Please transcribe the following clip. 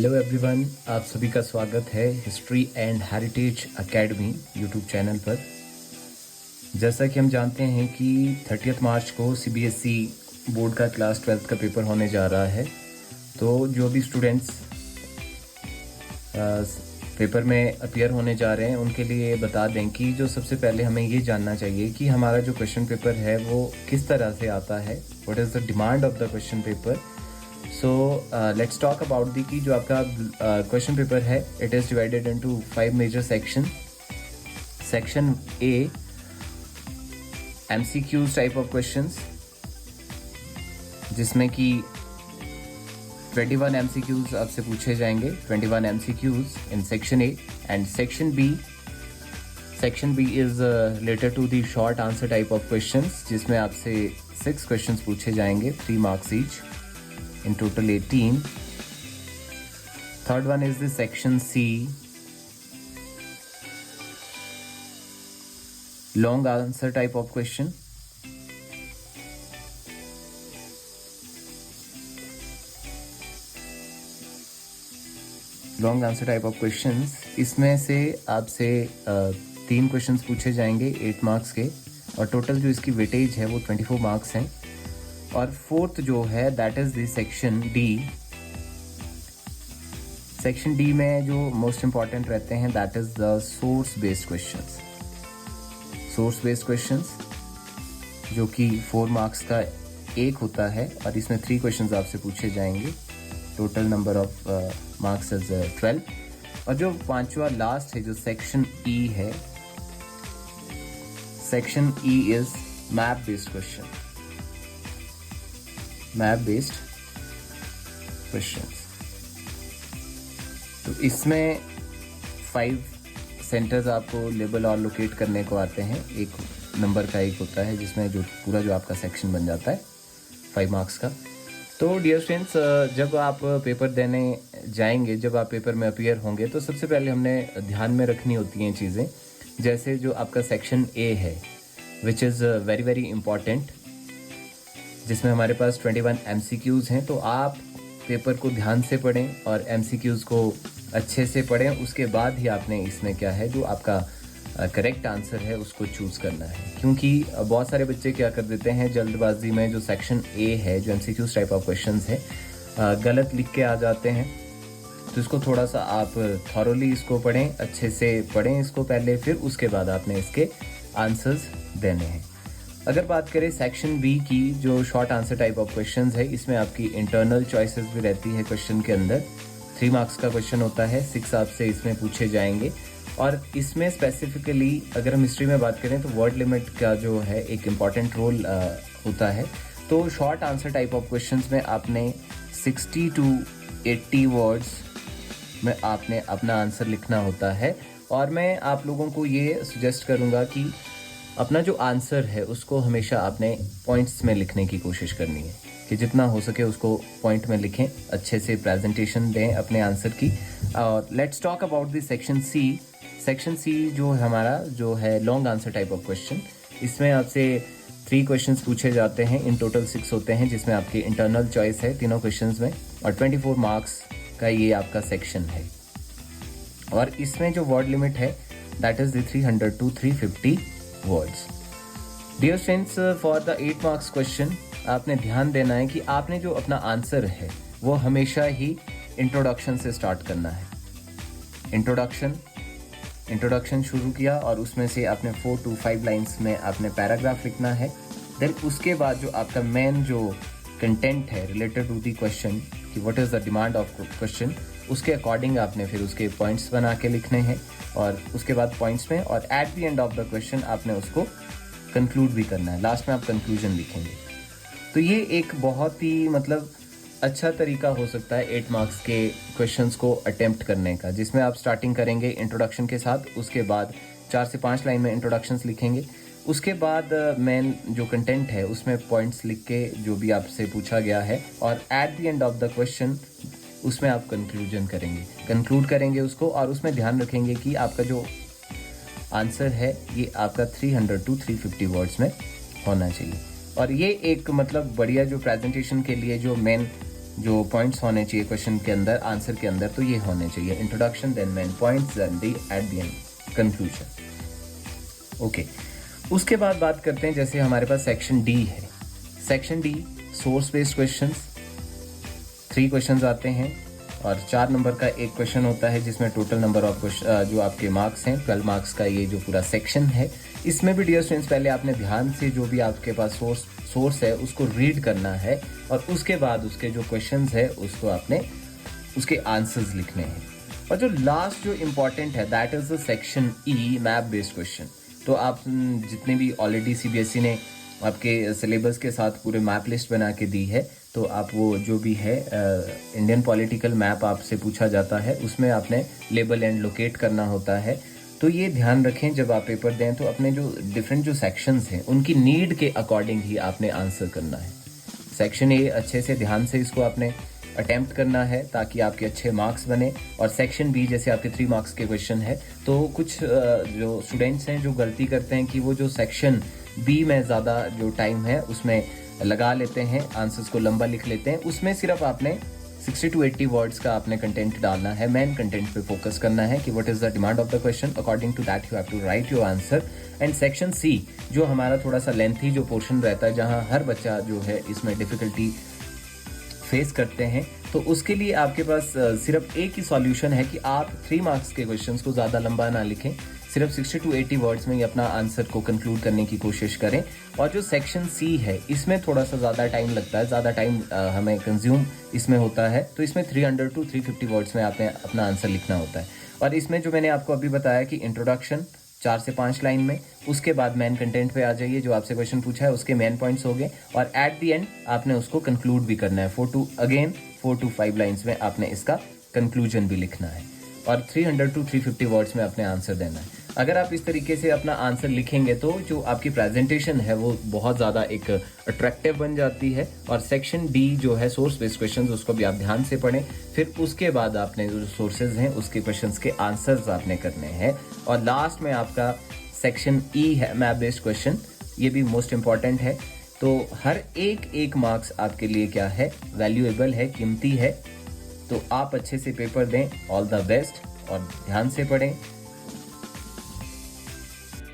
Hello everyone, आप सभी का स्वागत है history and heritage academy YouTube channel पर। जैसा कि हम जानते हैं कि 30 मार्च को सीबीएसई बोर्ड का क्लास 12th का पेपर होने जा रहा है। तो जो भी स्टूडेंट्स पेपर में अपीयर होने जा रहे हैं उनके लिए बता दें कि जो सबसे पहले हमें ये जानना चाहिए कि हमारा जो क्वेश्चन पेपर है वो किस तरह से आता है, what is the demand of the question paper. So let's talk about the कि जो आपका क्वेश्चन पेपर है it is divided into 5 major section. Section A, MCQs type of questions, जिसमें कि 21 एमसीक्यूज आपसे पूछे जाएंगे, 21 MCQs in section A. And section B is related to the short answer type of questions, जिसमें आपसे 6 questions पूछे जाएंगे, 3 marks each, in total 18. Third one is the section C, long answer type of question. Long answer type of questions, इसमें से आपसे 3 questions पूछे जाएंगे 8 marks के, और टोटल जो इसकी वेटेज है वो 24 मार्क्स हैं। और फोर्थ जो है that is the section D. Section D में जो मोस्ट इंपॉर्टेंट रहते हैं that is the source based questions. Source based questions जो कि 4 मार्क्स का एक होता है, और इसमें 3 क्वेश्चंस आपसे पूछे जाएंगे। Total number of marks is 12। और जो 5वां लास्ट है जो सेक्शन ई है, section E is map based question, map based questions. तो इसमें 5 सेंटर्स आपको लेबल और लोकेट करने को आते हैं। एक नंबर का एक होता है जिसमें जो पूरा जो आपका सेक्शन बन जाता है 5 मार्क्स का। तो डियर फ्रेंड्स, जब आप पेपर देने जाएंगे, जब आप पेपर में अपीयर होंगे, तो सबसे पहले हमने ध्यान में रखनी होती हैं चीज़ें, जैसे जो आपका सेक्शन ए है which is very very important, जिसमें हमारे पास 21 एमसीक्यूज़ हैं। तो आप पेपर को ध्यान से पढ़ें और एमसीक्यूज़ को अच्छे से पढ़ें, उसके बाद ही आपने इसमें क्या है जो आपका करेक्ट आंसर है उसको चूज़ करना है। क्योंकि बहुत सारे बच्चे क्या कर देते हैं जल्दबाजी में, जो सेक्शन ए है जो एमसीक्यूज़ टाइप ऑफ क्वेश्चंस है गलत लिख के आ जाते हैं। तो इसको थोड़ा सा आप थॉरोली इसको पढ़ें, अच्छे से पढ़ें इसको पहले, फिर उसके बाद आपने इसके आंसर्स देने हैं। अगर बात करें सेक्शन बी की, जो short answer type of questions है, इसमें आपकी इंटरनल चॉइसेस भी रहती है क्वेश्चन के अंदर। 3 मार्क्स का क्वेश्चन होता है, 6 आपसे इसमें पूछे जाएंगे। और इसमें स्पेसिफिकली अगर हम हिस्ट्री में बात करें तो वर्ड लिमिट का जो है एक इम्पॉर्टेंट रोल होता है। तो short answer type of questions में आपने 60 to 80 वर्ड्स में आपने अपना आंसर लिखना होता है। और मैं आप लोगों को ये सजेस्ट करूँगा कि अपना जो आंसर है उसको हमेशा आपने पॉइंट्स में लिखने की कोशिश करनी है, कि जितना हो सके उसको पॉइंट में लिखें, अच्छे से प्रेजेंटेशन दें अपने आंसर की। और let's talk about the section C. Section C जो हमारा जो है long answer type of question, इसमें आपसे 3 क्वेश्चंस पूछे जाते हैं, इन टोटल 6 होते हैं, जिसमें आपकी इंटरनल चॉइस है तीनों क्वेश्चंस में, और 24 मार्क्स का ये आपका सेक्शन है। और इसमें जो वर्ड लिमिट है that is the 300 to 350 words. Dear friends, for the 8 marks question आपने ध्यान देना है कि आपने जो अपना आंसर है वो हमेशा ही इंट्रोडक्शन से स्टार्ट करना है। इंट्रोडक्शन शुरू किया और उसमें से आपने 4 to 5 लाइन्स में आपने पैराग्राफ लिखना है। देन उसके बाद जो आपका मेन जो कंटेंट है रिलेटेड टू दी क्वेश्चन, कि what is the demand of question, उसके अकॉर्डिंग आपने फिर उसके पॉइंट्स बना के लिखने हैं, और उसके बाद पॉइंट्स में, और eight the end of the question आपने उसको कंक्लूड भी करना है। लास्ट में आप कंक्लूजन लिखेंगे। तो ये एक बहुत ही मतलब अच्छा तरीका हो सकता है 8 मार्क्स के क्वेश्चंस को अटेम्प्ट करने का, जिसमें आप स्टार्टिंग करेंगे इंट्रोडक्शन के साथ, उसके बाद 4 से 5 लाइन में इंट्रोडक्शंस लिखेंगे, उसके बाद मेन जो कंटेंट है उसमें पॉइंट्स लिख के जो भी आपसे पूछा गया है, और eight the end of the question उसमें आप कंक्लूड करेंगे उसको, और उसमें ध्यान रखेंगे कि आपका जो आंसर है ये आपका 300 to 350 वर्ड्स में होना चाहिए। और ये एक मतलब बढ़िया जो प्रेजेंटेशन के लिए जो मेन जो पॉइंट्स होने चाहिए क्वेश्चन के अंदर, आंसर के अंदर, तो ये होने चाहिए introduction, then main points, then the at the end conclusion. Okay, उसके बाद बात करते हैं, जैसे हमारे पास सेक्शन डी है। Section D source based questions, 3 questions आते हैं और 4 नंबर का एक क्वेश्चन होता है, जिसमें टोटल नंबर ऑफ जो आपके मार्क्स हैं 12 मार्क्स का ये जो पूरा सेक्शन है। इसमें भी डियर स्टूडेंट्स पहले आपने ध्यान से जो भी आपके पास सोर्स है उसको रीड करना है और उसके बाद उसके जो क्वेश्चंस है उसको आपने उसके आंसर्स लिखने हैं। और जो लास्ट जो इम्पोर्टेंट है that is the section E, map based question. तो आप जितने भी ऑलरेडी सीबीएसई ने आपके सिलेबस के साथ पूरे मैप लिस्ट बना के दी है, तो आप वो जो भी है इंडियन पॉलिटिकल मैप आपसे पूछा जाता है, उसमें आपने लेबल एंड लोकेट करना होता है। तो ये ध्यान रखें जब आप पेपर दें तो अपने जो डिफरेंट जो सेक्शंस हैं उनकी नीड के अकॉर्डिंग ही आपने आंसर करना है। सेक्शन ए अच्छे से ध्यान से इसको आपने अटेम्प्ट करना है ताकि आपके अच्छे मार्क्स बने। और सेक्शन बी जैसे आपके 3 मार्क्स के क्वेश्चन है, तो कुछ जो स्टूडेंट्स हैं जो गलती करते हैं कि वो जो सेक्शन बी में ज़्यादा जो टाइम है उसमें लगा लेते हैं, आंसर्स को लंबा लिख लेते हैं। उसमें सिर्फ आपने 60 to 80 वर्ड्स का आपने कंटेंट डालना है, मेन कंटेंट पे फोकस करना है कि what is the demand of the question, according to that you have to write your answer. And section C जो हमारा थोड़ा सा लेंथी जो पोर्शन रहता है, जहां हर बच्चा जो है इसमें डिफिकल्टी फेस करते हैं, तो उसके लिए आपके पास सिर्फ एक ही सॉल्यूशन है कि आप 3 मार्क्स के क्वेश्चंस को ज़्यादा लंबा ना लिखें, सिर्फ 60 to 80 वर्ड्स में ही अपना आंसर को कंक्लूड करने की कोशिश करें। और जो सेक्शन सी है इसमें थोड़ा सा ज़्यादा टाइम लगता है, ज़्यादा टाइम हमें कंज्यूम इसमें होता है, तो इसमें 300 to 350 वर्ड्स में आपने अपना आंसर लिखना होता है। और इसमें जो मैंने आपको अभी बताया कि इंट्रोडक्शन 4 से 5 लाइन में, उसके बाद मेन कंटेंट पे आ जाइए, जो आपसे क्वेश्चन पूछा है उसके मेन पॉइंट्स हो गए, और एट द एंड आपने उसको कंक्लूड भी करना है। 4 to 5 लाइन्स में आपने इसका कंक्लूजन भी लिखना है और 300 to 350 वर्ड्स में आपने आंसर देना है। अगर आप इस तरीके से अपना आंसर लिखेंगे तो जो आपकी प्रेजेंटेशन है वो बहुत ज़्यादा एक अट्रैक्टिव बन जाती है। और सेक्शन डी जो है सोर्स बेस्ड क्वेश्चन, उसको भी आप ध्यान से पढ़ें। फिर उसके बाद आपने जो सोर्सेज हैं उसके क्वेश्चंस के आंसर्स आपने करने हैं। और लास्ट में आपका सेक्शन ई है मैप बेस्ड क्वेश्चन, ये भी मोस्ट इंपॉर्टेंट है। तो हर एक मार्क्स आपके लिए क्या है, वैल्यूएबल है, कीमती है। तो आप अच्छे से पेपर दें, ऑल द बेस्ट, और ध्यान से पढ़ें।